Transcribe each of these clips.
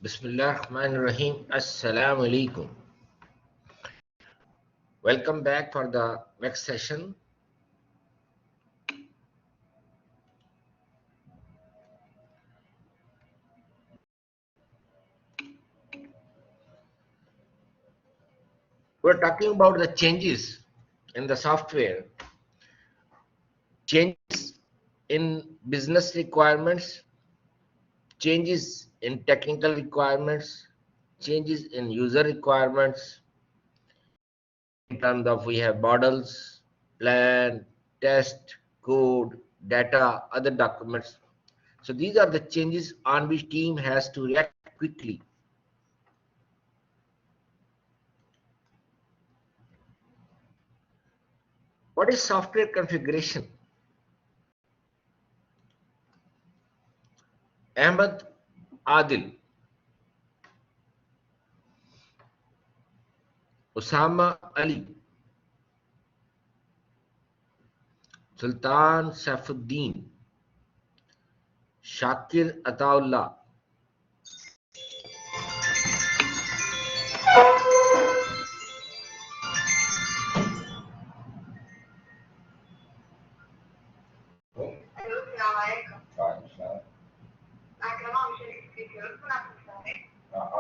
Bismillahirrahmanirrahim. Assalamu alaikum. Welcome back for the next session. We're talking about the changes in the software, changes in business requirements, changes in technical requirements, changes in user requirements. In terms of we have models, plan, test, code, data, other documents. So these are the changes on which team has to react quickly. What is software configuration? Ahmed Adil, Osama Ali, Sultan Saifuddin, Shakir Ataullah.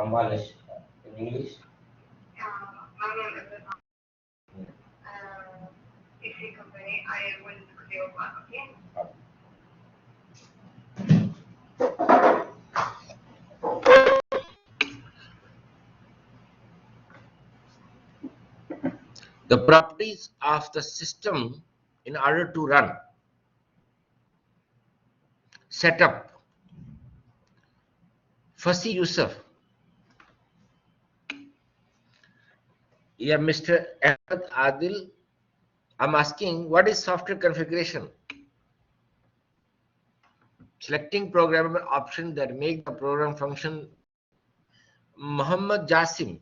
معلش English. The properties of the system in order to run. Setup. Fasi Yusuf. Yeah, Mr. Ahmed Adil, I'm asking what is software configuration? Selecting programmable options that make the program function. Muhammad Jasim.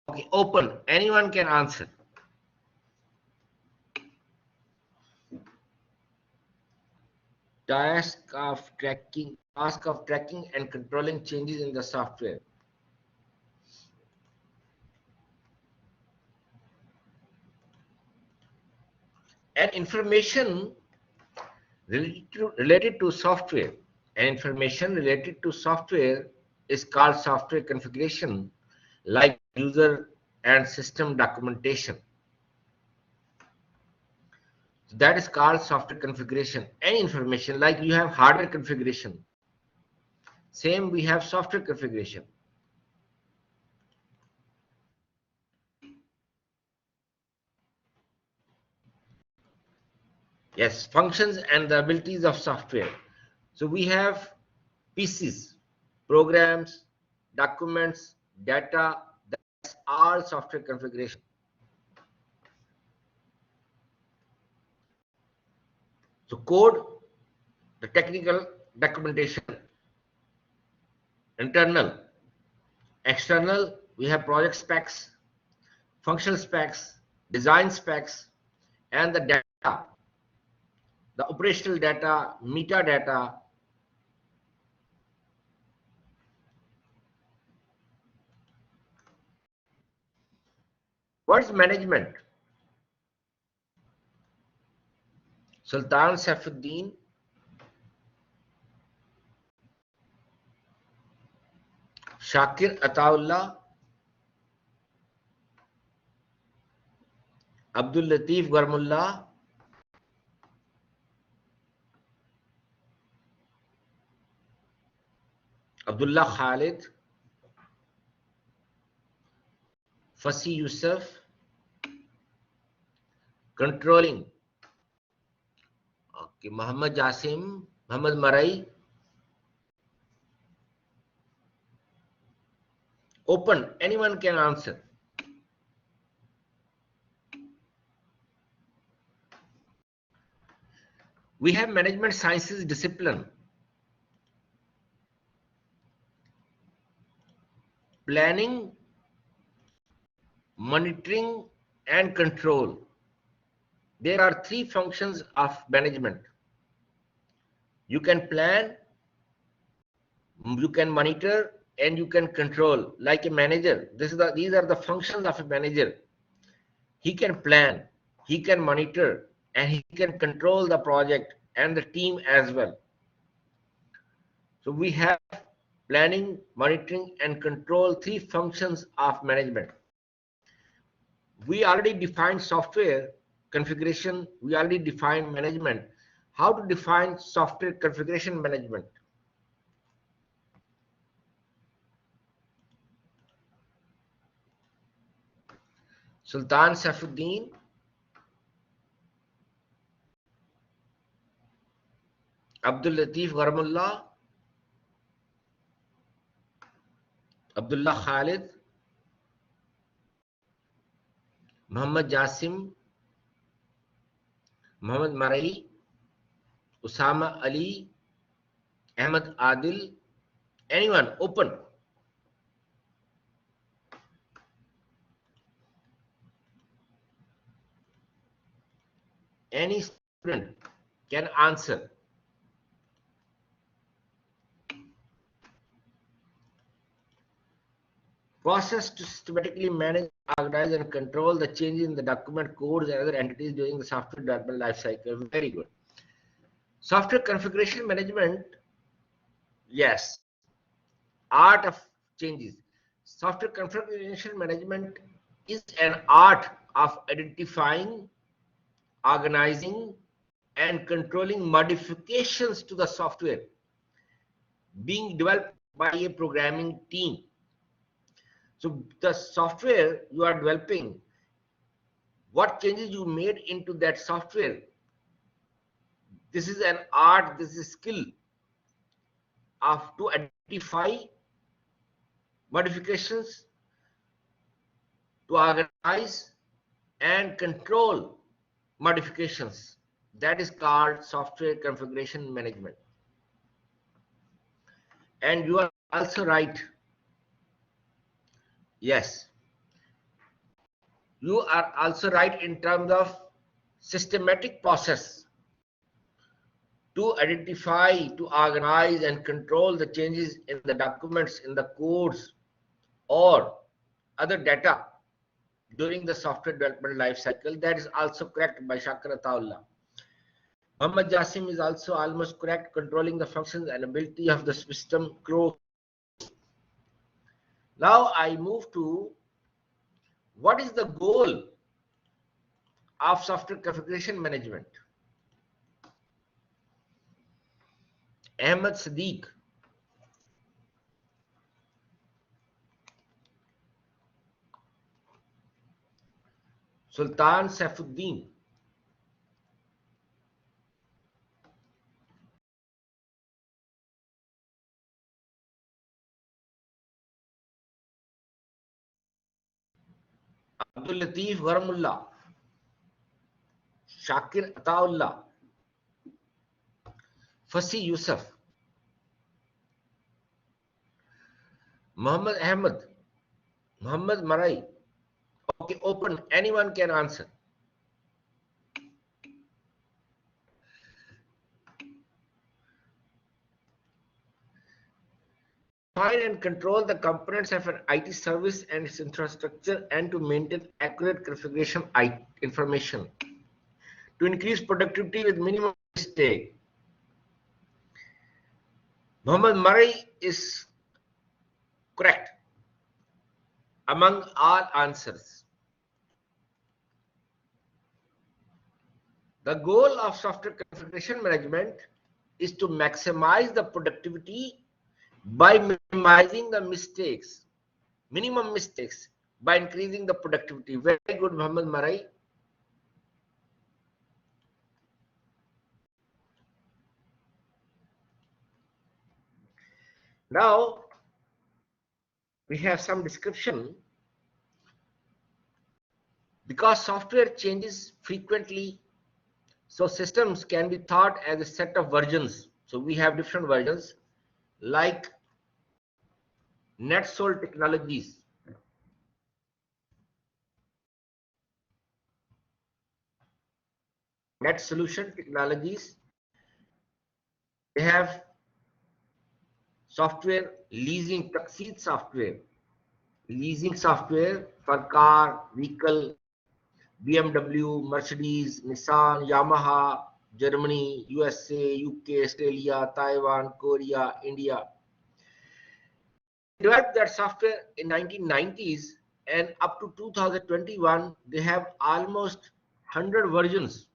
Okay, open. Anyone can answer. Task of tracking and controlling changes in the software. And information related to software. And information related to software is called software configuration, like user and system documentation. So that is called software configuration. Any information, like you have hardware configuration. Same, we have software configuration. Yes, functions and the abilities of software. So we have pieces, programs, documents, data, that's all software configuration. So code, the technical documentation, internal, external, we have project specs, functional specs, design specs, and the data, the operational data, metadata. What's management? Sultan Saifuddin, Shakir Ataullah, Abdul Latif Garmullah, Abdullah Khalid, Fasi Yusuf, controlling. Okay, Muhammad Jasim, Muhammad Marai. Open, anyone can answer. We have management sciences discipline. Planning, monitoring, and control. there are three functions of management. You can plan, you can monitor, and you can control. Like a manager, these are the functions of a manager. He can plan, he can monitor, and he can control the project and the team as well. So we have planning, monitoring, and control, three functions of management. We already defined software configuration, we already defined management. How to define software configuration management? Sultan Saifuddin, Abdul Latif Gharmullah, Abdullah Khalid, Muhammad Jasim, Muhammad Marai, Usama Ali, Ahmad Adil. Anyone? Open. Any student can answer. Process to systematically manage, organize, and control the changes in the document, codes, and other entities during the software development lifecycle. Very good. Software configuration management, yes. Art of changes. Software configuration management is an art of identifying, organizing, and controlling modifications to the software being developed by a programming team. So the software you are developing, what changes you made into that software, this is an art, this is a skill of to identify modifications, to organize and control modifications. That is called software configuration management. And you are also right. Yes, you are also right in terms of systematic process to identify, to organize and control the changes in the documents, in the codes or other data during the software development life cycle. That is also correct by Shakir Ataullah. Muhammad Jasim is also almost correct, controlling the functions and ability of the system close. Now I move to what is the goal of software configuration management? Ahmed Sadiq. Sultan Saifuddin. Abdul Latif Gharmullah. Shakir Ataullah. Fasi Yusuf. Muhammad Ahmed. Muhammad Marai. Okay, open. Anyone can answer. Define and control the components of an IT service and its infrastructure and to maintain accurate configuration information. To increase productivity with minimum mistake. Muhammad Marai is correct among all answers. The goal of software configuration management is to maximize the productivity by minimizing the mistakes, minimum mistakes, by increasing the productivity. Very good, Muhammad Marai. Now, we have some description. Because software changes frequently, so systems can be thought as a set of versions. So we have different versions like NetSol Technologies. Net Solution Technologies, they have software leasing, Taxid software, leasing software for car, vehicle, BMW, Mercedes, Nissan, Yamaha, Germany, USA, UK, Australia, Taiwan, Korea, India. They developed that software in 1990s, and up to 2021, they have almost 100 versions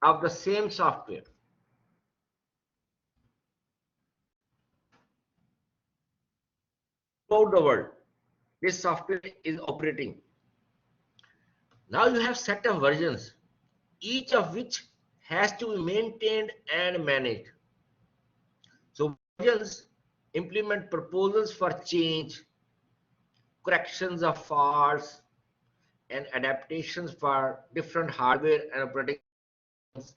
of the same software. Throughout the world, this software is operating. Now you have set of versions, each of which has to be maintained and managed. So versions implement proposals for change, corrections of faults, and adaptations for different hardware and operating systems.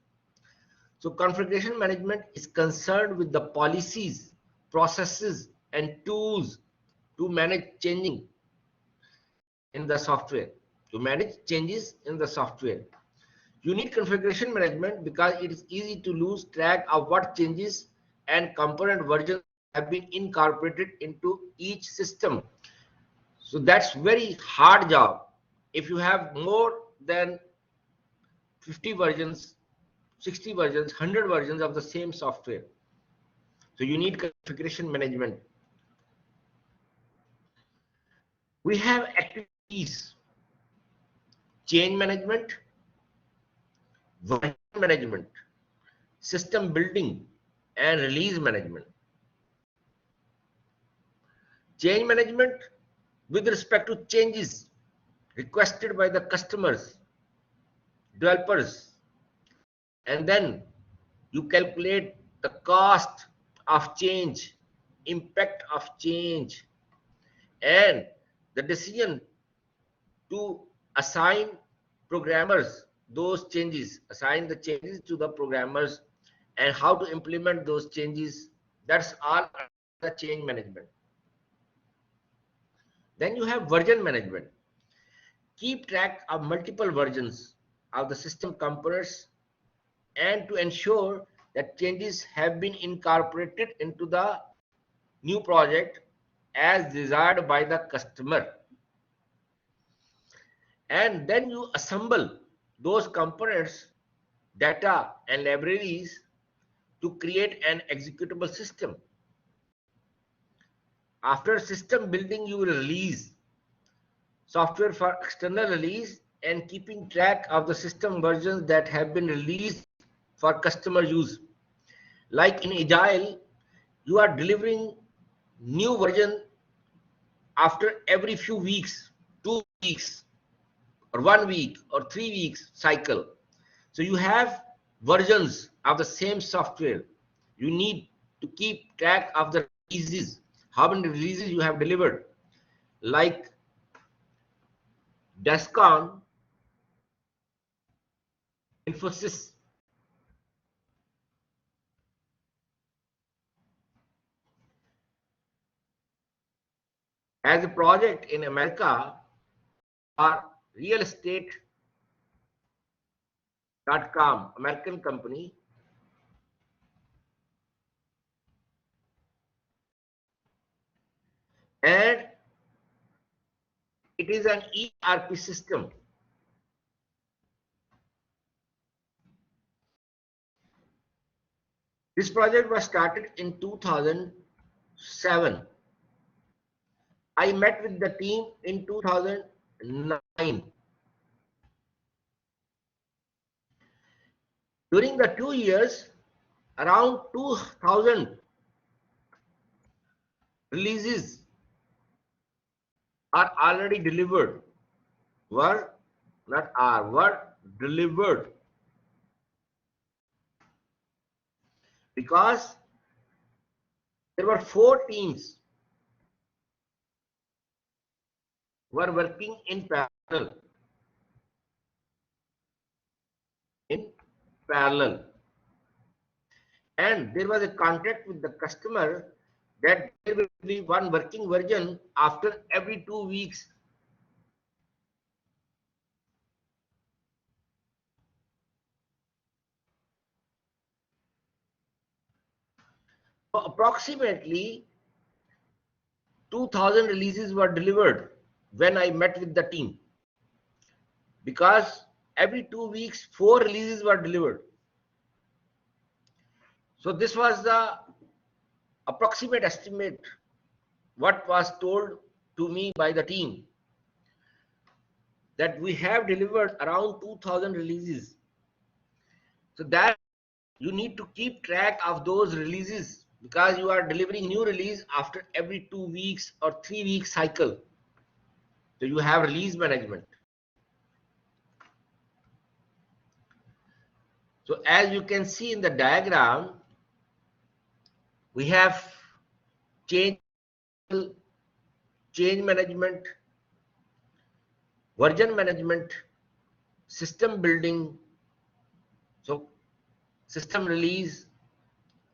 So configuration management is concerned with the policies, processes, and tools to manage changing in the software, to manage changes in the software. You need configuration management because it is easy to lose track of what changes and component versions have been incorporated into each system. So that's very hard job. If you have more than 50 versions, 60 versions, 100 versions of the same software. So you need configuration management. We have activities, change management, version management, system building, and release management. Change management with respect to changes requested by the customers, developers, and then you calculate the cost of change, impact of change, and the decision to assign programmers those changes, assign the changes to the programmers, and how to implement those changes. That's all the change management. Then you have version management. Keep track of multiple versions of the system components and to ensure that changes have been incorporated into the new project as desired by the customer. And then you assemble those components, data, and libraries to create an executable system. After system building, you will release software for external release and keeping track of the system versions that have been released for customer use. Like in Agile, you are delivering new version after every few weeks, 2 weeks, or 1 week, or 3 weeks cycle. So you have versions of the same software. You need to keep track of the releases, how many releases you have delivered. Like Descon, Infosys, as a project in America, or realestate.com, American company, and it is an ERP system. This project was started in 2007. I met with the team in 2009. During the 2 years, around 2,000 releases are already delivered. Were not are, were delivered. Because there were 4 teams were working in parallel. In parallel. And there was a contract with the customer that there will be one working version after every 2 weeks. So approximately 2000 releases were delivered when I met with the team, because every 2 weeks 4 releases were delivered. So this was the approximate estimate what was told to me by the team, that we have delivered around 2000 releases. So that you need to keep track of those releases, because you are delivering new release after every 2 weeks or 3 week cycle. So you have release management. So as you can see in the diagram, we have change management, version management, system building, so system release.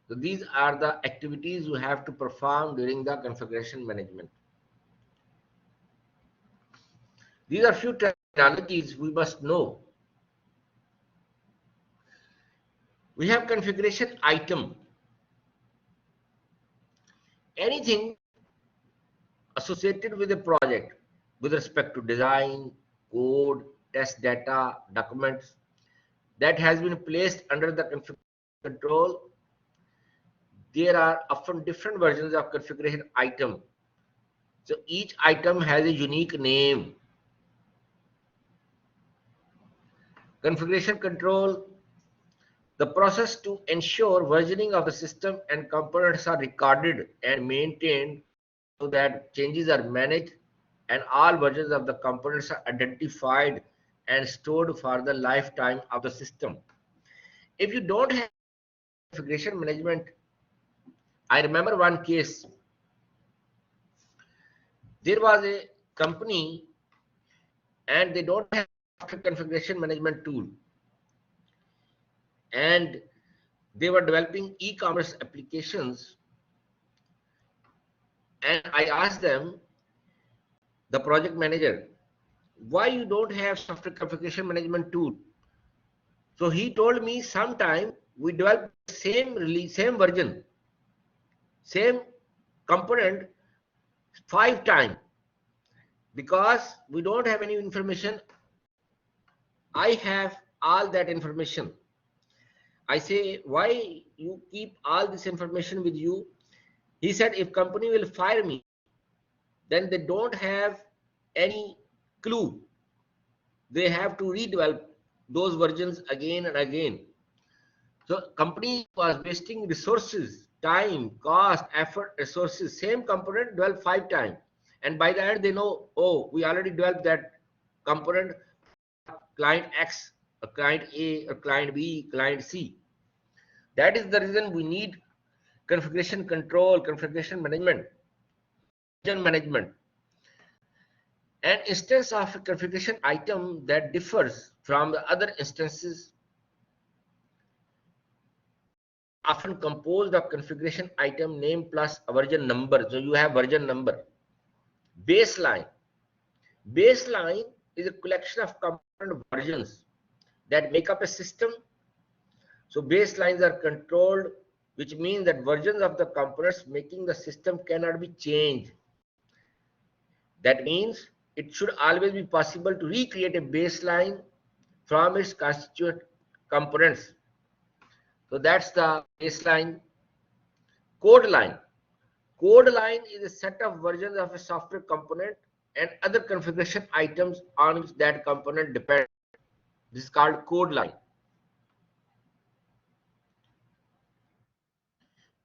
So these are the activities you have to perform during the configuration management. These are few terminologies we must know. We have configuration item. Anything associated with a project with respect to design, code, test data, documents that has been placed under the configuration control. There are often different versions of configuration item. So each item has a unique name. Configuration control, the process to ensure versioning of the system and components are recorded and maintained so that changes are managed and all versions of the components are identified and stored for the lifetime of the system. If you don't have configuration management, I remember one case. There was a company and they don't have software configuration management tool, and they were developing e-commerce applications, and I asked them, the project manager, why you don't have software configuration management tool? So he told me, sometime we develop same release, same version, same component 5 times, because we don't have any information. I have all that information. I say, why you keep all this information with you? He said, if company will fire me, then they don't have any clue. They have to redevelop those versions again and again. So company was wasting resources, time, cost, effort, resources, same component developed 5 times. And by the end they know, oh, we already developed that component, client X, a client A, a client B, client C. That is the reason we need configuration control, configuration management, version management. An instance of a configuration item that differs from the other instances, often composed of configuration item name plus a version number. So you have version number. Baseline. Baseline is a collection of component versions that make up a system. So baselines are controlled, which means that versions of the components making the system cannot be changed. That means it should always be possible to recreate a baseline from its constituent components. So that's the baseline. Code line. Code line is a set of versions of a software component and other configuration items on which that component depends. This is called code line.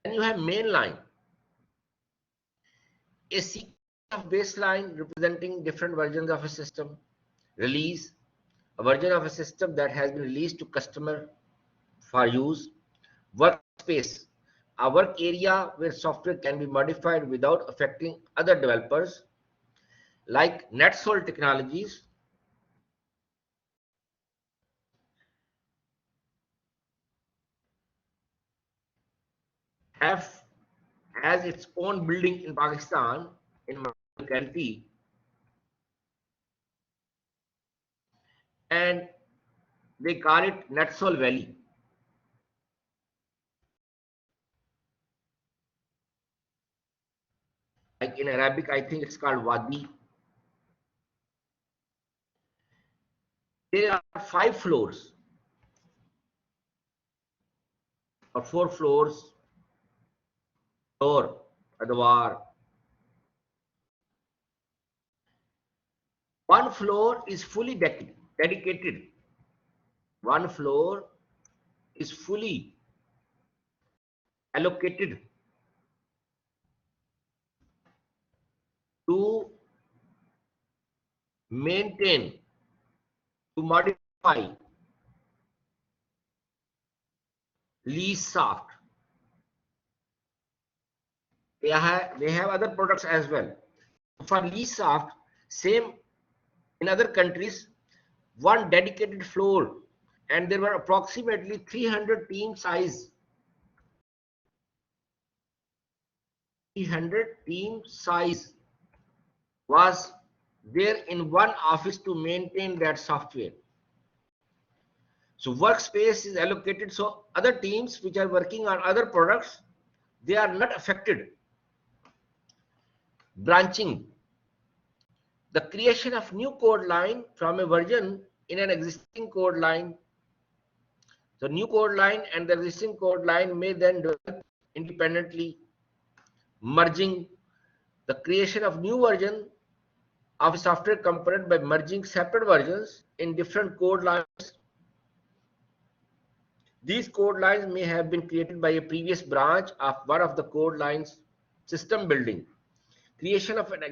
Then you have main line, a sequence of baseline representing different versions of a system. Release, a version of a system that has been released to customer for use. Workspace, a work area where software can be modified without affecting other developers. Like NetSol Technologies have has its own building in Pakistan, in my locality, and they call it NetSol Valley. like in Arabic, I think it's called Wadi. There are 5 floors or 4 floors, door, adwar. One floor is fully dedicated. One floor is fully allocated to maintain, to modify lease soft. They have other products as well. For lease soft, same in other countries, one dedicated floor, and there were approximately 300 team size. 300 team size was there in one office to maintain that software. So workspace is allocated, so other teams which are working on other products, they are not affected. Branching, the creation of new code line from a version in an existing code line. The new code line and the existing code line may then develop independently. Merging, the creation of new version of a software component by merging separate versions in different code lines. These code lines may have been created by a previous branch of one of the code lines. System building, creation of an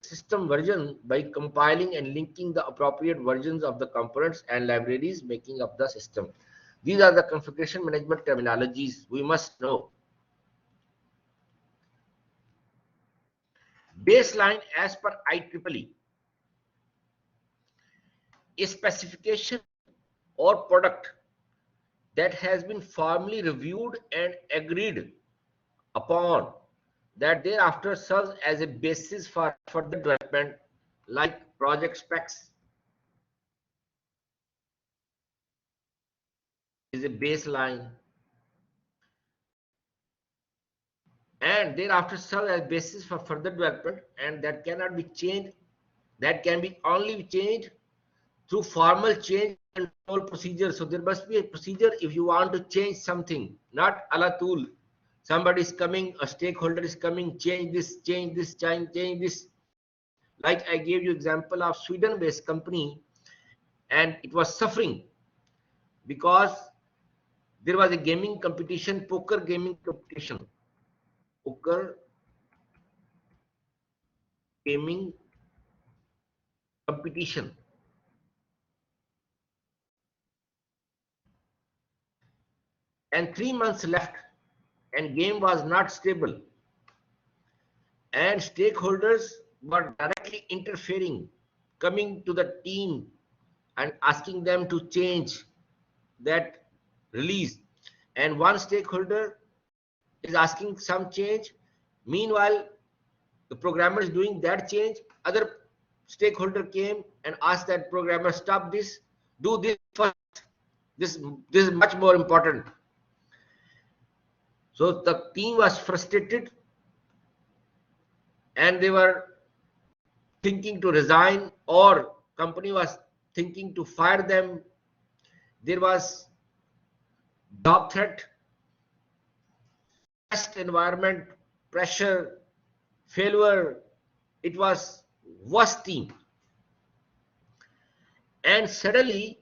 system version by compiling and linking the appropriate versions of the components and libraries making up the system. These are the configuration management terminologies we must know. Baseline as per IEEE, a specification or product that has been formally reviewed and agreed upon, that thereafter serves as a basis for further development, like project specs is a baseline, and thereafter serves as basis for further development, and that cannot be changed, that can be only changed through formal change control procedure. So there must be a procedure if you want to change something, not ala tool. Somebody is coming, a stakeholder is coming, change this, change this, change this. Like I gave you example of Sweden-based company, and it was suffering because there was a gaming competition, poker gaming competition, poker gaming competition, and 3 months left, and game was not stable, and stakeholders were directly interfering, coming to the team and asking them to change that release. And one stakeholder is asking some change, meanwhile the programmer is doing that change. Other stakeholder came and asked that programmer, stop this, do this first, this is much more important. So the team was frustrated and they were thinking to resign, or company was thinking to fire them. There was job threat, stressed environment, pressure, failure. It was worst team. And suddenly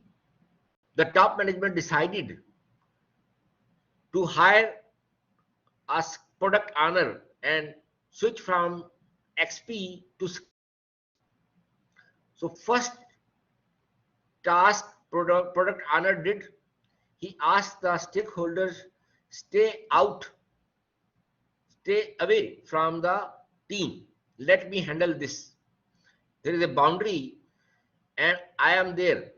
the top management decided to hire a product owner and switch from XP to. So first task product owner did, he asked the stakeholders, stay away from the team, let me handle this. There is a boundary and I am there.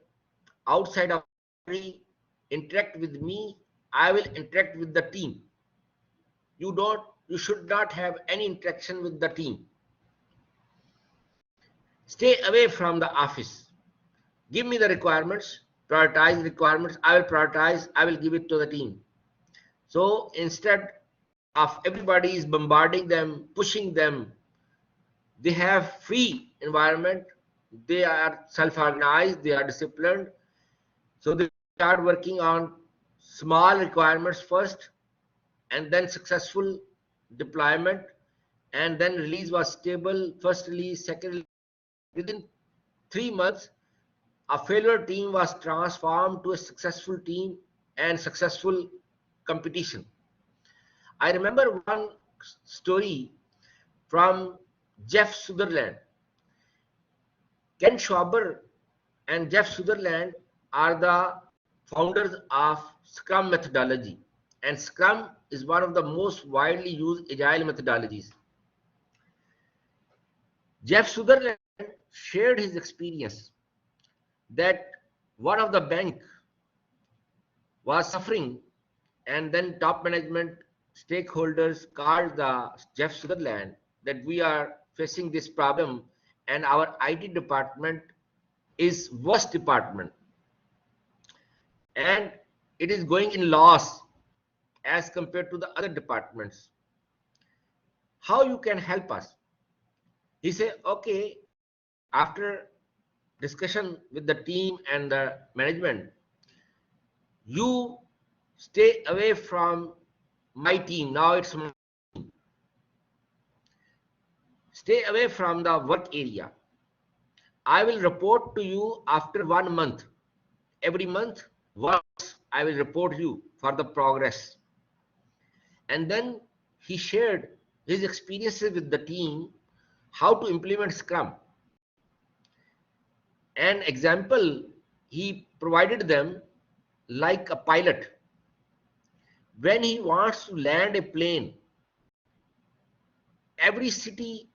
Outside of boundary, interact with me, I will interact with the team. You should not have any interaction with the team. Stay away from the office. Give me the requirements, prioritize requirements, I will prioritize, I will give it to the team. So instead of everybody is bombarding them, pushing them, They have free environment. They are self-organized. They are disciplined. So they start working on small requirements first, and then successful deployment, and then release was stable. First release, second release. Within 3 months, a failure team was transformed to a successful team and successful competition. I remember one story from Jeff Sutherland. Ken Schwaber and Jeff Sutherland are the founders of Scrum methodology, and Scrum is one of the most widely used agile methodologies. Jeff Sutherland shared his experience that one of the bank was suffering, and then top management stakeholders called the Jeff Sutherland that we are facing this problem, and our IT department is worst department, and it is going in loss as compared to the other departments. How you can help us? He said, okay, after discussion with the team and the management, you stay away from my team. Now it's my team. Stay away from the work area. I will report to you after 1 month. Every month, once I will report you for the progress. And then he shared his experiences with the team, how to implement Scrum. An example he provided them, like a pilot. When he wants to land a plane, every city,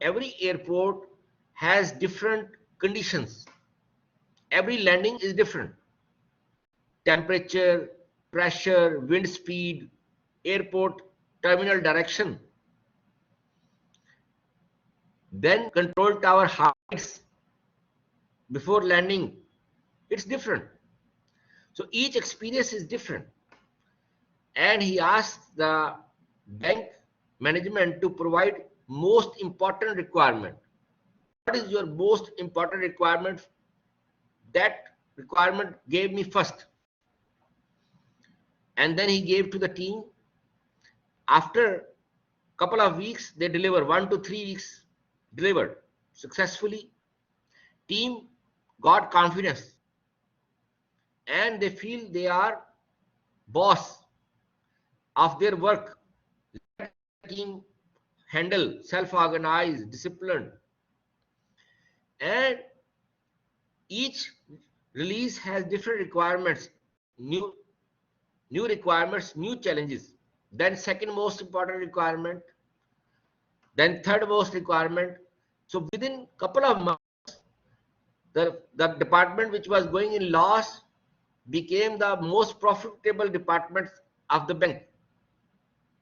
every airport has different conditions. Every landing is different. Temperature, pressure, wind speed, airport terminal direction. Then control tower heights before landing. It's different. So each experience is different. And he asked the bank management to provide most important requirement. What is your most important requirement? That requirement gave me first. And then he gave to the team. After couple of weeks, they deliver. 1 to 3 weeks delivered successfully. Team got confidence and they feel they are boss of their work. Let the team handle, self-organized, disciplined, and each release has different requirements, new requirements, new challenges. Then second most important requirement, then third most requirement. So within couple of months, the department which was going in loss became the most profitable department of the bank.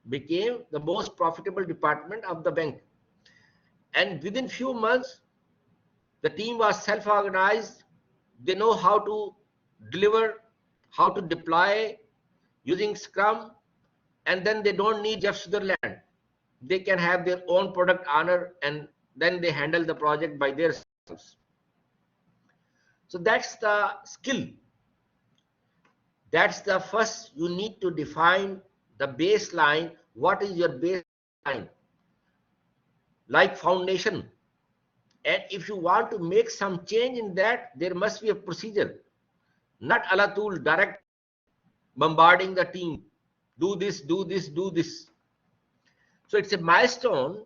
Became the most profitable department of the bank. And within few months, the team was self-organized. They know how to deliver, how to deploy using Scrum, and then they don't need Jeff Sutherland. They can have their own product owner, and then they handle the project by themselves. So that's the skill. That's the first, you need to define the baseline. What is your baseline? Like foundation. And if you want to make some change in that, there must be a procedure. Not a la tool, direct bombarding the team. Do this, do this, do this. So it's a milestone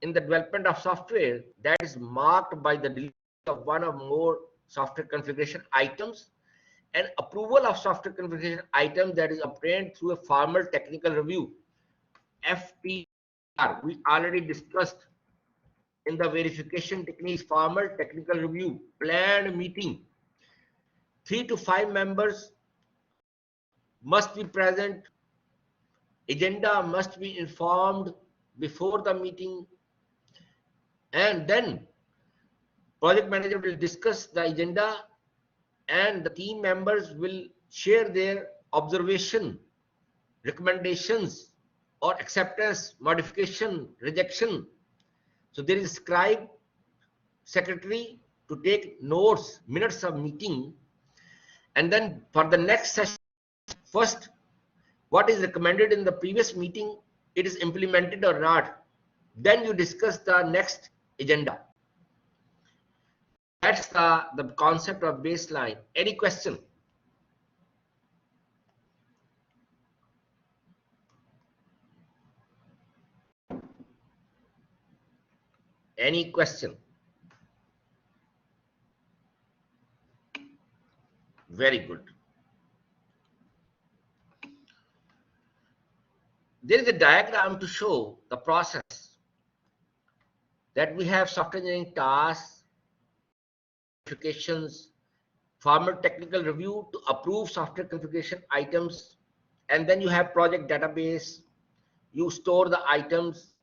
in the development of software that is marked by the delivery of one or more software configuration items and approval of software configuration items that is obtained through a formal technical review. FTR, we already discussed in the verification techniques, formal technical review, planned meeting. 3 to 5 members must be present. Agenda must be informed before the meeting. And then project manager will discuss the agenda and the team members will share their observation, recommendations, or acceptance, modification, rejection. So there is scribe, secretary to take notes, minutes of meeting, and then for the next session, first, what is recommended in the previous meeting, it is implemented or not. Then you discuss the next agenda. That's the concept of baseline. Any question? Any question? Very good. There is a diagram to show the process that we have software engineering tasks, verifications, formal technical review to approve software configuration items, and then you have project database, you store the items,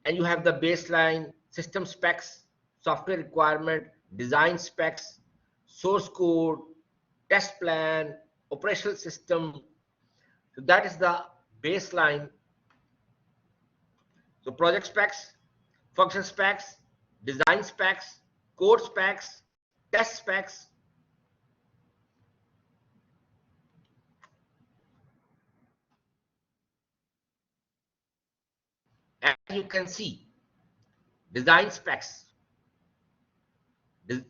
and you have the baseline, system specs, software requirement, design specs, source code, test plan, operational system. So that is the baseline. So project specs, function specs, design specs, code specs, test specs. As you can see, design specs,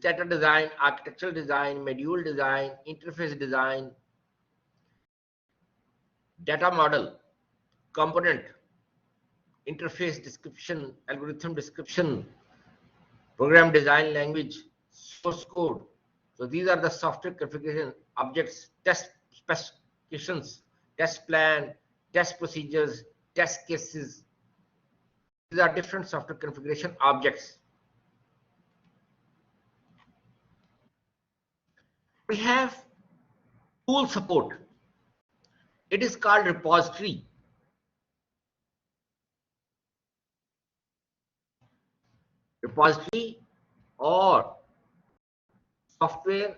data design, architectural design, module design, interface design, data model, component, interface description, algorithm description, program design language, source code. So these are the software configuration objects, test specifications, test plan, test procedures, test cases. These are different software configuration objects. We have tool support. It is called repository. Repository or software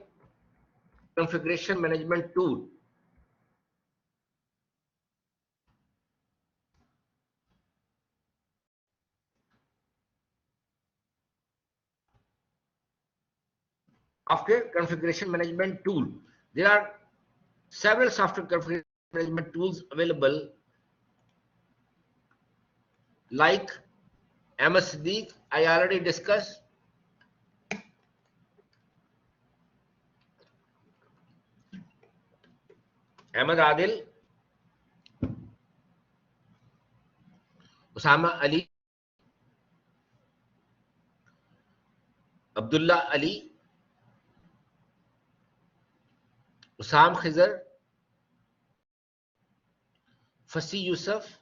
configuration management tool. Software configuration management tool. There are several software configuration management tools available, like MS Siddiq, I already discussed. Ahmed Adil, Usama Ali, Abdullah Ali, Usam Khizar, Fasi Yusuf,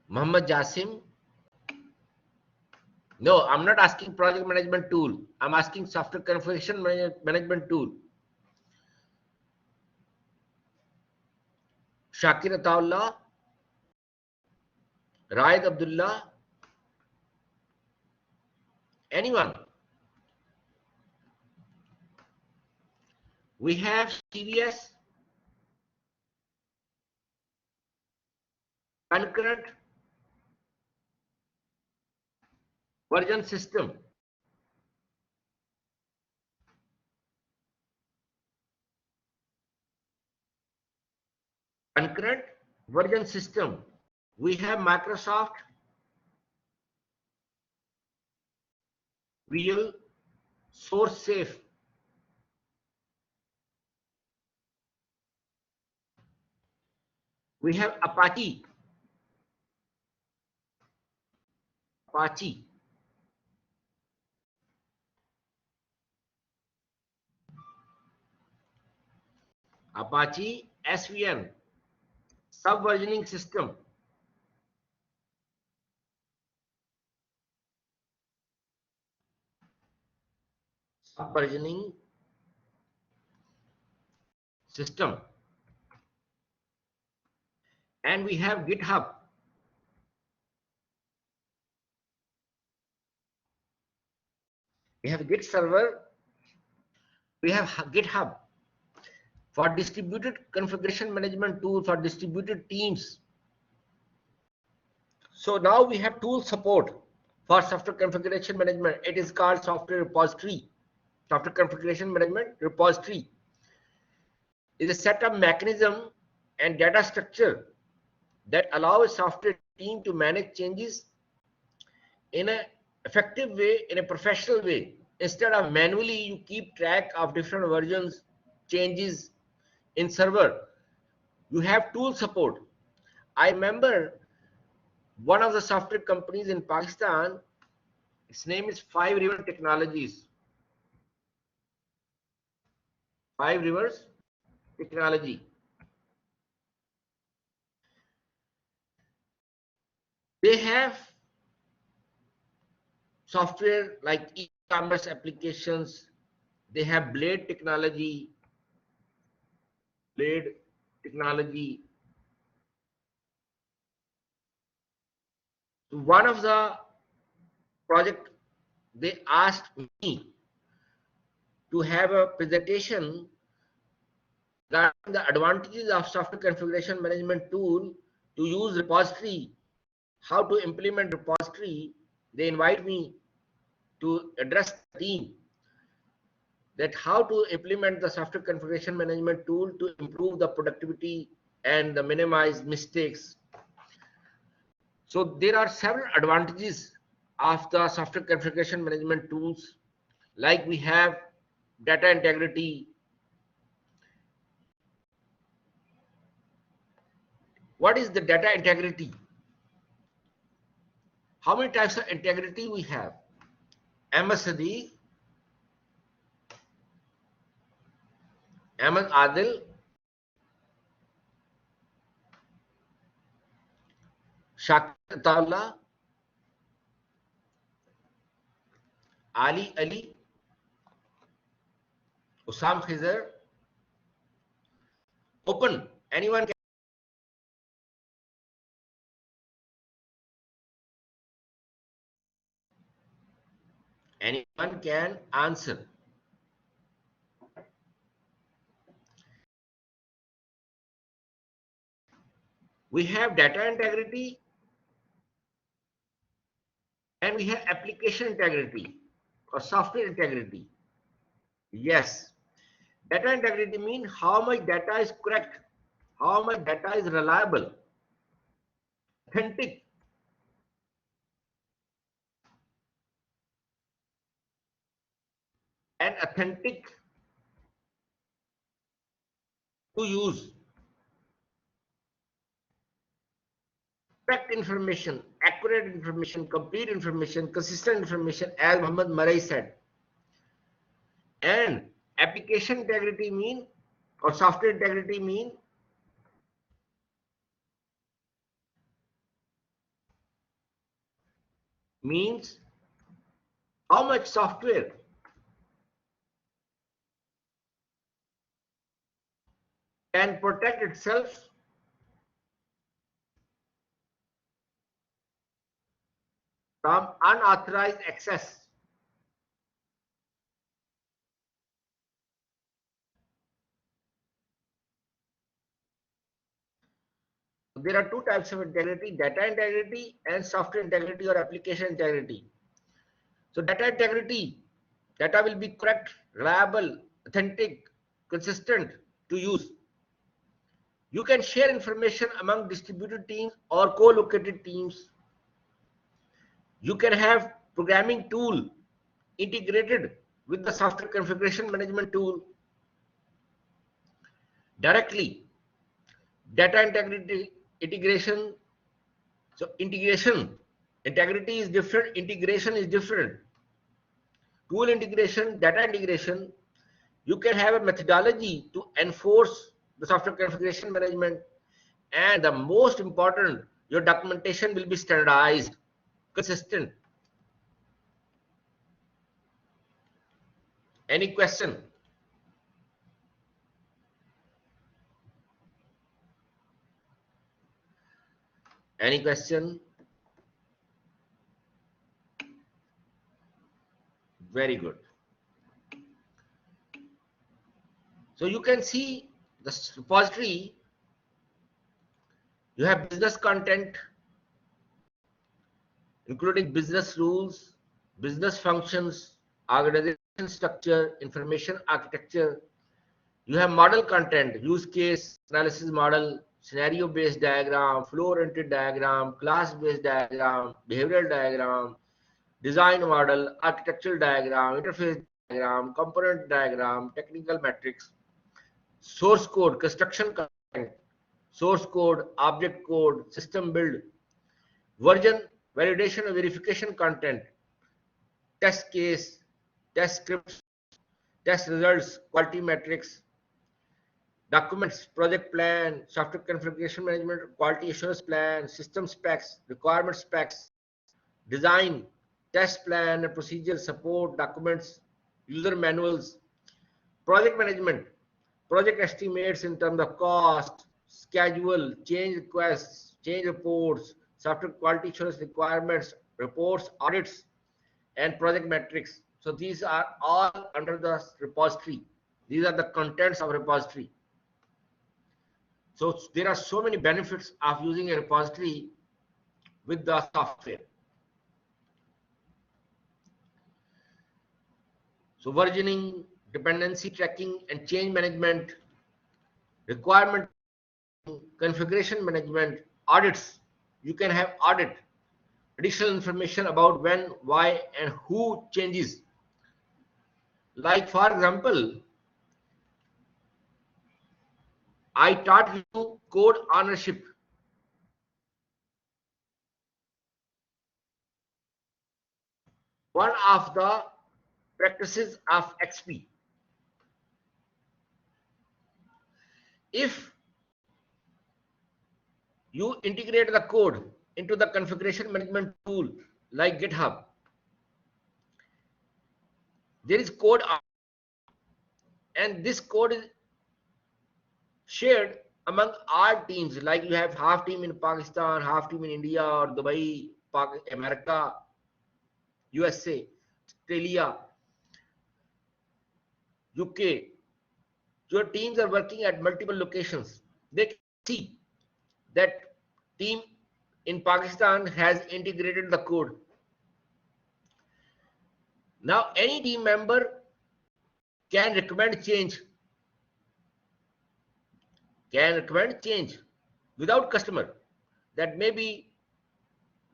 Muhammad Jasim. No, I'm not asking project management tool. I'm asking software configuration management tool. Shakir Ataullah, Raid Abdullah, anyone. We have CVS, concurrent version system. Concurrent version system. We have Microsoft Visual Source Safe. We have Apache. Apache SVN, subversioning system. Subversioning system. And we have GitHub. We have Git server. We have GitHub for distributed configuration management tool for distributed teams. So now we have tool support for software configuration management. It is called software repository. Software configuration management repository is a set of mechanism and data structure that allow a software team to manage changes in an effective way, in a professional way. Instead of manually, you keep track of different versions, changes in server. You have tool support. I remember one of the software companies in Pakistan, its name is Five River Technologies. Five Rivers Technology. They have software like e-commerce applications. They have Blade technology. One of the project, they asked me to have a presentation regarding the advantages of software configuration management tool to use repository, how to implement repository. They invite me to address the team that how to implement the software configuration management tool to improve the productivity and the minimize mistakes. So there are several advantages of the software configuration management tools, like we have data integrity. What is the data integrity? How many types of integrity we have? Ahmed Sadiq, Ahmed Adil, Shakir Atawallah, Ali Ali, Usam Khizr. Open. Anyone can answer. We have data integrity and we have application integrity or software integrity. Yes, data integrity means how much data is correct, how much data is reliable, authentic, and authentic to use. Correct information, accurate information, complete information, consistent information, as Muhammad Marai said. And application integrity mean or software integrity means how much software can protect itself from unauthorized access. There are two types of integrity: data integrity and software integrity or application integrity. So data integrity, data will be correct, reliable, authentic, consistent to use. You can share information among distributed teams or co-located teams. You can have programming tool integrated with the software configuration management tool directly. Data integrity integration. So integration, integrity is different, integration is different. Tool integration, data integration, you can have a methodology to enforce the software configuration management, and the most important, your documentation will be standardized, consistent. Any question? Any question? Very good. So you can see the repository. You have business content, including business rules, business functions, organization structure, information architecture. You have model content, use case analysis model, scenario based diagram, flow oriented diagram, class based diagram, behavioral diagram, design model, architectural diagram, interface diagram, component diagram, technical metrics, source code, construction content, source code, object code, system build, version, validation and verification content, test case, test scripts, test results, quality metrics, documents, project plan, software configuration management, quality assurance plan, system specs, requirement specs, design, test plan and procedure, support documents, user manuals, project management, project estimates in terms of cost, schedule, change requests, change reports, software quality assurance requirements, reports, audits, and project metrics. So these are all under the repository. These are the contents of repository. So there are so many benefits of using a repository with the software. So versioning, dependency tracking and change management, requirement, configuration management, audits. You can have audit, additional information about when, why, and who changes. Like for example, I taught you code ownership. One of the practices of XP. If you integrate the code into the configuration management tool like GitHub, there is code and this code is shared among all teams. Like you have half team in Pakistan, half team in India or Dubai, America, USA, Australia, UK. Your teams are working at multiple locations. They can see that team in Pakistan has integrated the code. Now any team member can recommend change without customer. That maybe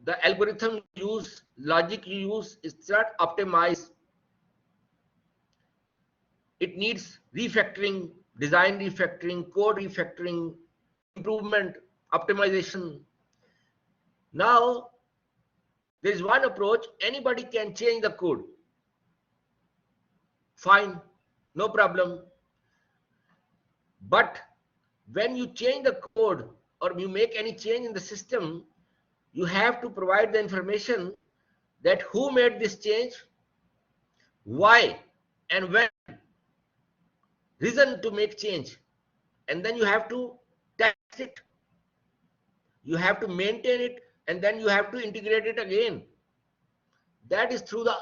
the algorithm you use, logic you use is not optimized. It needs refactoring, design refactoring, code refactoring, improvement, optimization. Now there is one approach, anybody can change the code. Fine, no problem. But when you change the code or you make any change in the system, you have to provide the information that who made this change, why, and when, reason to make change. And then you have to test it. You have to maintain it, and then you have to integrate it again. That is through the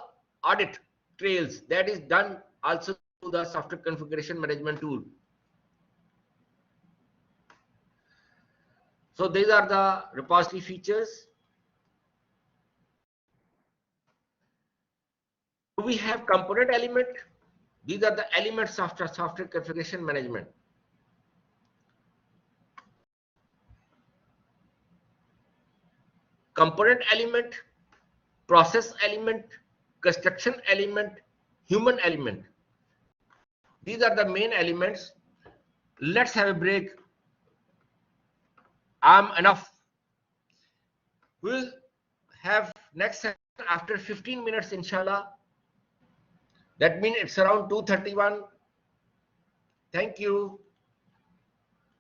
audit trails. That is done also through the software configuration management tool. So these are the repository features. We have component element. These are the elements of software configuration management. Component element, process element, construction element, human element. These are the main elements. Let's have a break. I'm enough. We'll have next session after 15 minutes, inshallah. That means it's around 2:31. Thank you.